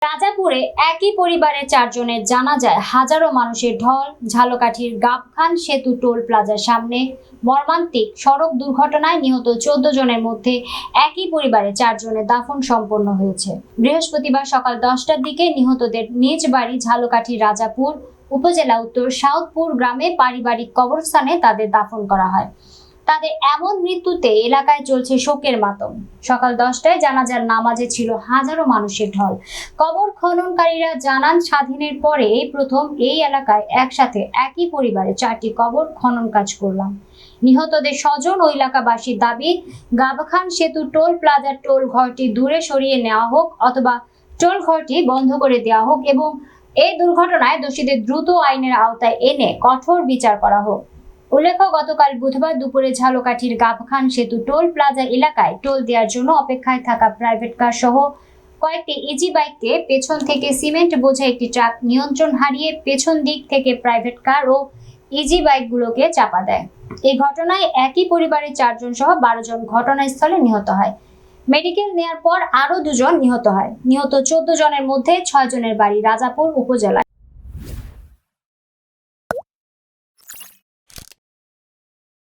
রাজাপুরে একই পরিবারের চারজনের জানাজায় হাজারো মানুষের ঢল। ঝালকাঠির গাবখান সেতু টোল প্লাজার সামনে মর্মান্তিক সড়ক দুর্ঘটনায় নিহত 14 জনের মধ্যে একই পরিবারের চারজনের দাফন সম্পন্ন হয়েছে। বৃহস্পতিবার সকাল 10টার দিকে নিহতদের নিজ বাড়ি ঝালকাঠির রাজাপুর উপজেলা উত্তর সাউথপুর গ্রামে পারিবারিক কবরস্থানে তাদের দাফন করা হয়। তাদের এমন মৃত্যুতে এলাকায় চলছে শোকের মাতম। সকাল 10টায় জানাজার নামাজে ছিল হাজারো মানুষের ঢল। কবর খননকারীরা জানান, স্বাধীনের পরে এই প্রথম এই এলাকায় একসাথে একই পরিবারে 4টি কবর খনন কাজ করলাম। নিহতদের স্বজন ও এলাকাবাসীর দাবি, গাবখান সেতু টোল প্লাজার টোল ঘরটি দূরে সরিয়ে নেওয়া হোক অথবা টোল ঘরটি বন্ধ করে দেওয়া হোক এবং এই দুর্ঘটনায় দোষীদের দ্রুত আইনের আওতায় এনে কঠোর বিচার করা হোক। উল্লেখ্য, গতকাল বুধবার দুপুরে ঝালকাঠির গাবখান সেতু টোল প্লাজা এলাকায় টোল দেওয়ার জন্য অপেক্ষায় থাকা প্রাইভেট কার সহ কয়েকটি ইজি বাইককে পেছন থেকে সিমেন্ট বোঝা একটি ট্রাক নিয়ন্ত্রণ হারিয়ে পেছন দিক থেকে প্রাইভেট কার ও ইজি বাইকগুলোকে চাপা দেয়। এই ঘটনায় একই পরিবারের 4 জন সহ 12 জন ঘটনাস্থলে নিহত হয়। মেডিকেল নেয়ার পর আরও 2 জন নিহত হয়। নিহত 14 জনের মধ্যে 6 জনের বাড়ি রাজাপুর উপজেলায়।